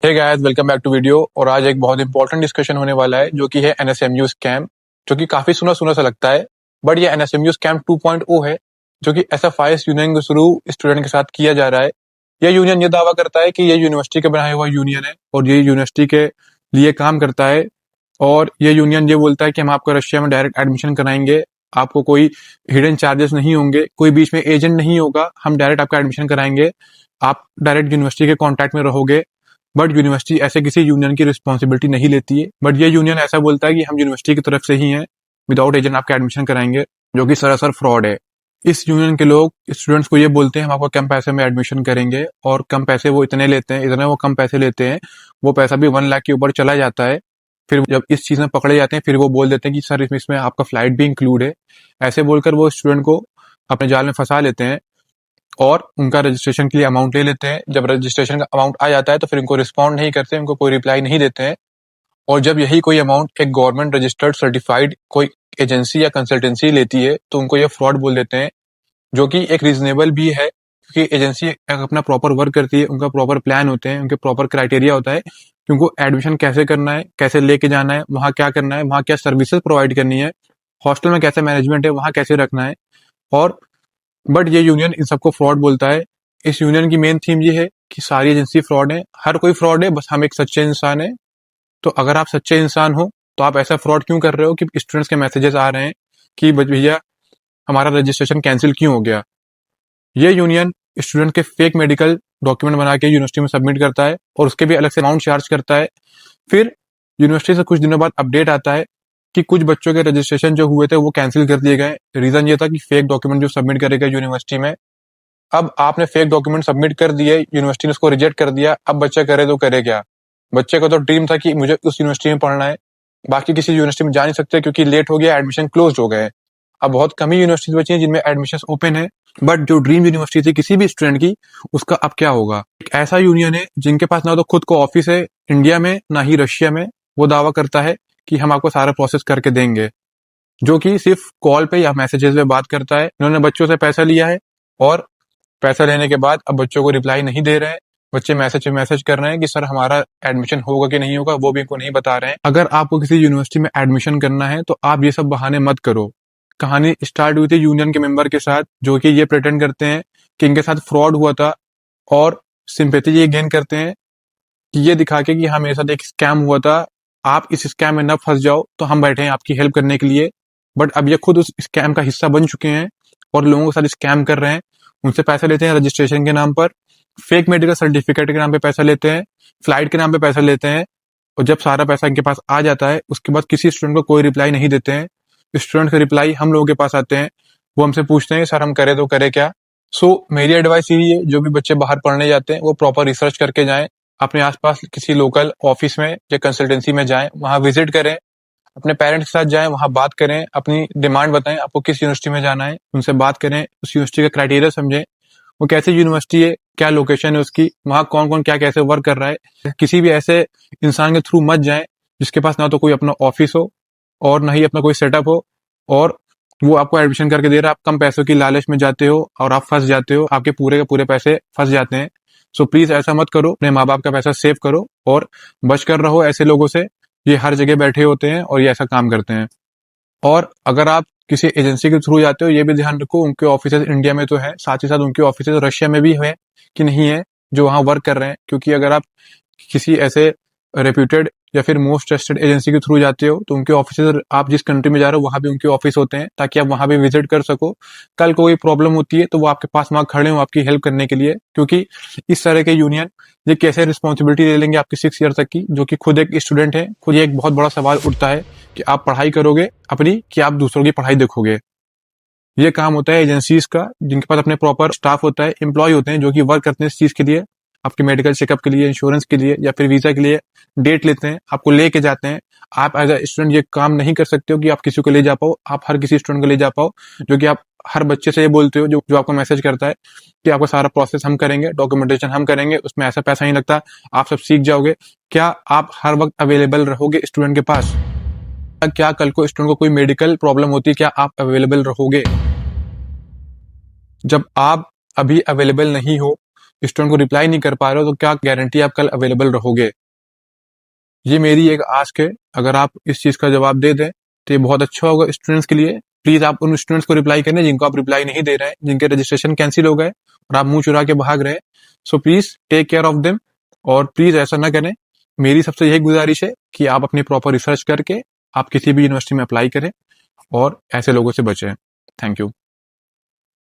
Hey guys, welcome back to video. और आज एक बहुत इंपॉर्टेंट डिस्कशन होने वाला है जो कि है एनएसएमयू स्कैम, जो कि काफी सुना सुना सा लगता है। बट ये एनएसएमयू स्कैम 2.0 है, जो कि एसएफआईएस यूनियन के थ्रू स्टूडेंट के साथ किया जा रहा है। यह यूनियन ये दावा करता है कि ये यूनिवर्सिटी का बनाया हुआ यूनियन है और ये यूनिवर्सिटी के लिए काम करता है। और ये यूनियन ये बोलता है कि हम आपको रशिया में डायरेक्ट एडमिशन कराएंगे, आपको कोई हिडन चार्जेस नहीं होंगे, कोई बीच में एजेंट नहीं होगा, हम डायरेक्ट आपका एडमिशन कराएंगे, आप डायरेक्ट यूनिवर्सिटी के कॉन्टैक्ट में रहोगे। बट यूनिवर्सिटी ऐसे किसी यूनियन की रिस्पॉन्सिबिलिटी नहीं लेती है। बट ये यूनियन ऐसा बोलता है कि हम यूनिवर्सिटी की तरफ से ही हैं, विदाउट एजेंट आपका एडमिशन कराएंगे, जो कि सरासर फ्रॉड है। इस यूनियन के लोग स्टूडेंट्स को ये बोलते हैं हम आपको कम पैसे में एडमिशन करेंगे, और कम पैसे वो इतने लेते हैं, इतने वो कम पैसे लेते हैं, वो पैसा भी 1 लाख के ऊपर चला जाता है। फिर जब इस चीज में पकड़े जाते हैं फिर वो बोल देते हैं कि सर इसमें आपका फ्लाइट भी इंक्लूड है। ऐसे बोलकर वो स्टूडेंट को अपने जाल में फंसा लेते हैं और उनका रजिस्ट्रेशन के लिए अमाउंट ले लेते हैं। जब रजिस्ट्रेशन का अमाउंट आ जाता है तो फिर उनको रिस्पॉन्ड नहीं करते, उनको कोई रिप्लाई नहीं देते हैं। और जब यही कोई अमाउंट एक गवर्नमेंट रजिस्टर्ड सर्टिफाइड कोई एजेंसी या कंसल्टेंसी लेती है तो उनको ये फ्रॉड बोल देते हैं, जो कि एक रीजनेबल भी है, क्योंकि एजेंसी अपना प्रॉपर वर्क करती है, उनका प्रॉपर प्लान होते हैं, उनके प्रॉपर क्राइटेरिया होता है कि उनको एडमिशन कैसे करना है, कैसे लेके जाना है, वहाँ क्या करना है, वहाँ क्या सर्विसेज प्रोवाइड करनी है, हॉस्टल में कैसे मैनेजमेंट है, वहाँ कैसे रखना है। और बट ये यूनियन इन सबको फ्रॉड बोलता है। इस यूनियन की मेन थीम ये है कि सारी एजेंसी फ्रॉड है, हर कोई फ्रॉड है, बस हम एक सच्चे इंसान है। तो अगर आप सच्चे इंसान हो तो आप ऐसा फ्रॉड क्यों कर रहे हो कि स्टूडेंट्स के मैसेजेस आ रहे हैं कि भैया हमारा रजिस्ट्रेशन कैंसिल क्यों हो गया। ये यूनियन स्टूडेंट के फेक मेडिकल डॉक्यूमेंट बना के यूनिवर्सिटी में सबमिट करता है और उसके भी अलग से अमाउंट चार्ज करता है। फिर यूनिवर्सिटी से कुछ दिनों बाद अपडेट आता है कि कुछ बच्चों के रजिस्ट्रेशन जो हुए थे वो कैंसिल कर दिए गए। रीजन ये था कि फेक डॉक्यूमेंट जो सबमिट करेगा यूनिवर्सिटी में। अब आपने फेक डॉक्यूमेंट सबमिट कर दिए, यूनिवर्सिटी ने उसको रिजेक्ट कर दिया, अब बच्चा करे तो करे क्या। बच्चे का तो ड्रीम था कि मुझे उस यूनिवर्सिटी में पढ़ना है, बाकी किसी यूनिवर्सिटी में जा नहीं सकते क्योंकि लेट हो गया, एडमिशन क्लोज हो गए। अब बहुत कम ही यूनिवर्सिटी बची हैं जिनमें एडमिशन ओपन है। बट जो ड्रीम यूनिवर्सिटी थी किसी भी स्टूडेंट की, उसका अब क्या होगा। एक ऐसा यूनियन है जिनके पास ना तो खुद को ऑफिस है इंडिया में ना ही रशिया में, वो दावा करता है कि हम आपको सारा प्रोसेस करके देंगे, जो कि सिर्फ कॉल पे या मैसेजेस पे बात करता है। इन्होंने बच्चों से पैसा लिया है और पैसा लेने के बाद अब बच्चों को रिप्लाई नहीं दे रहे हैं। बच्चे मैसेज पे मैसेज कर रहे हैं कि सर हमारा एडमिशन होगा कि नहीं होगा, वो भी इनको नहीं बता रहे हैं। अगर आपको किसी यूनिवर्सिटी में एडमिशन करना है तो आप ये सब बहाने मत करो। कहानी स्टार्ट हुई थी यूनियन के मेंबर के साथ, जो कि ये प्रेटेंड करते हैं कि इनके साथ फ्रॉड हुआ था और सिंपैथी ये गेन करते हैं कि ये दिखा के कि हाँ मेरे साथ एक स्कैम हुआ था, आप इस स्कैम में न फंस जाओ तो हम बैठे हैं आपकी हेल्प करने के लिए। बट अब ये खुद उस स्कैम का हिस्सा बन चुके हैं और लोगों के साथ स्कैम कर रहे हैं। उनसे पैसा लेते हैं रजिस्ट्रेशन के नाम पर, फेक मेडिकल सर्टिफिकेट के नाम पे पैसा लेते हैं, फ्लाइट के नाम पे पैसा लेते हैं। और जब सारा पैसा इनके पास आ जाता है उसके बाद किसी स्टूडेंट को कोई रिप्लाई नहीं देते हैं। स्टूडेंट के रिप्लाई हम लोगों के पास आते हैं, वो हमसे पूछते हैं सर हम करें तो करें क्या। मेरी एडवाइस यही है, जो भी बच्चे बाहर पढ़ने जाते हैं वो प्रॉपर रिसर्च करके जाएं, अपने आसपास किसी लोकल ऑफिस में या कंसल्टेंसी में जाएं, वहां विजिट करें, अपने पेरेंट्स के साथ जाएं, वहां बात करें, अपनी डिमांड बताएं आपको किस यूनिवर्सिटी में जाना है, उनसे बात करें, उस यूनिवर्सिटी का क्राइटेरिया समझें, वो कैसी यूनिवर्सिटी है, क्या लोकेशन है उसकी, वहां कौन कौन क्या कैसे वर्क कर रहा है। किसी भी ऐसे इंसान के थ्रू मत जाएं जिसके पास ना तो कोई अपना ऑफिस हो और ना ही अपना कोई सेटअप हो, और वो आपको एडमिशन करके दे रहा है, आप कम पैसों की लालच में जाते हो और आप फंस जाते हो, आपके पूरे के पूरे पैसे फंस जाते हैं। प्लीज ऐसा मत करो, अपने माँ बाप का पैसा सेव करो और बच कर रहो ऐसे लोगों से। ये हर जगह बैठे होते हैं और ये ऐसा काम करते हैं। और अगर आप किसी एजेंसी के थ्रू जाते हो ये भी ध्यान रखो उनके ऑफिसेज इंडिया में तो है, साथ ही साथ उनके ऑफिसेज रशिया में भी है कि नहीं है जो वहां वर्क कर रहे हैं। क्योंकि अगर आप किसी ऐसे रेप्यूटेड या फिर मोस्ट ट्रस्टेड एजेंसी के थ्रू जाते हो तो उनके ऑफिस, आप जिस कंट्री में जा रहे हो वहां भी उनके ऑफिस होते हैं, ताकि आप वहां भी विजिट कर सको। कल कोई प्रॉब्लम होती है तो वो आपके पास वहां खड़े हो आपकी हेल्प करने के लिए। क्योंकि इस तरह के यूनियन ये कैसे रिस्पॉन्सिबिलिटी ले लेंगे आपकी 6 ईयर तक की, जो कि खुद एक स्टूडेंट है, खुद ये एक बहुत बड़ा सवाल उठता है कि आप पढ़ाई करोगे अपनी कि आप दूसरों की पढ़ाई देखोगे। ये काम होता है एजेंसीज का, जिनके पास अपने प्रॉपर स्टाफ होता है, एम्प्लॉय होते हैं जो कि वर्क करते हैं इस चीज के लिए, आपके मेडिकल चेकअप के लिए, इंश्योरेंस के लिए या फिर वीजा के लिए डेट लेते हैं, आपको लेके जाते हैं। आप एज अ स्टूडेंट ये काम नहीं कर सकते हो कि आप किसी को ले जा पाओ, आप हर किसी स्टूडेंट को ले जा पाओ, जो कि आप हर बच्चे से ये बोलते हो जो आपको मैसेज करता है कि आपको सारा प्रोसेस हम करेंगे, डॉक्यूमेंटेशन हम करेंगे, उसमें ऐसा पैसा नहीं लगता, आप सब सीख जाओगे। क्या आप हर वक्त अवेलेबल रहोगे स्टूडेंट के पास? क्या कल को स्टूडेंट को कोई मेडिकल प्रॉब्लम होती है, क्या आप अवेलेबल रहोगे? जब आप अभी अवेलेबल नहीं हो स्टूडेंट को रिप्लाई नहीं कर पा रहे हो, तो क्या गारंटी आप कल अवेलेबल रहोगे? ये मेरी एक आस्क है, अगर आप इस चीज़ का जवाब दे दें तो ये बहुत अच्छा होगा स्टूडेंट्स के लिए। प्लीज़ आप उन स्टूडेंट्स को रिप्लाई करें जिनको आप रिप्लाई नहीं दे रहे हैं, जिनके रजिस्ट्रेशन कैंसिल हो गए और आप मुंह चुरा के भाग रहे हैं। So please take care of them, और प्लीज़ ऐसा ना करें। मेरी सबसे यही गुजारिश है कि आप अपनी प्रॉपर रिसर्च करके आप किसी भी यूनिवर्सिटी में अप्लाई करें और ऐसे लोगों से बचें। Thank you.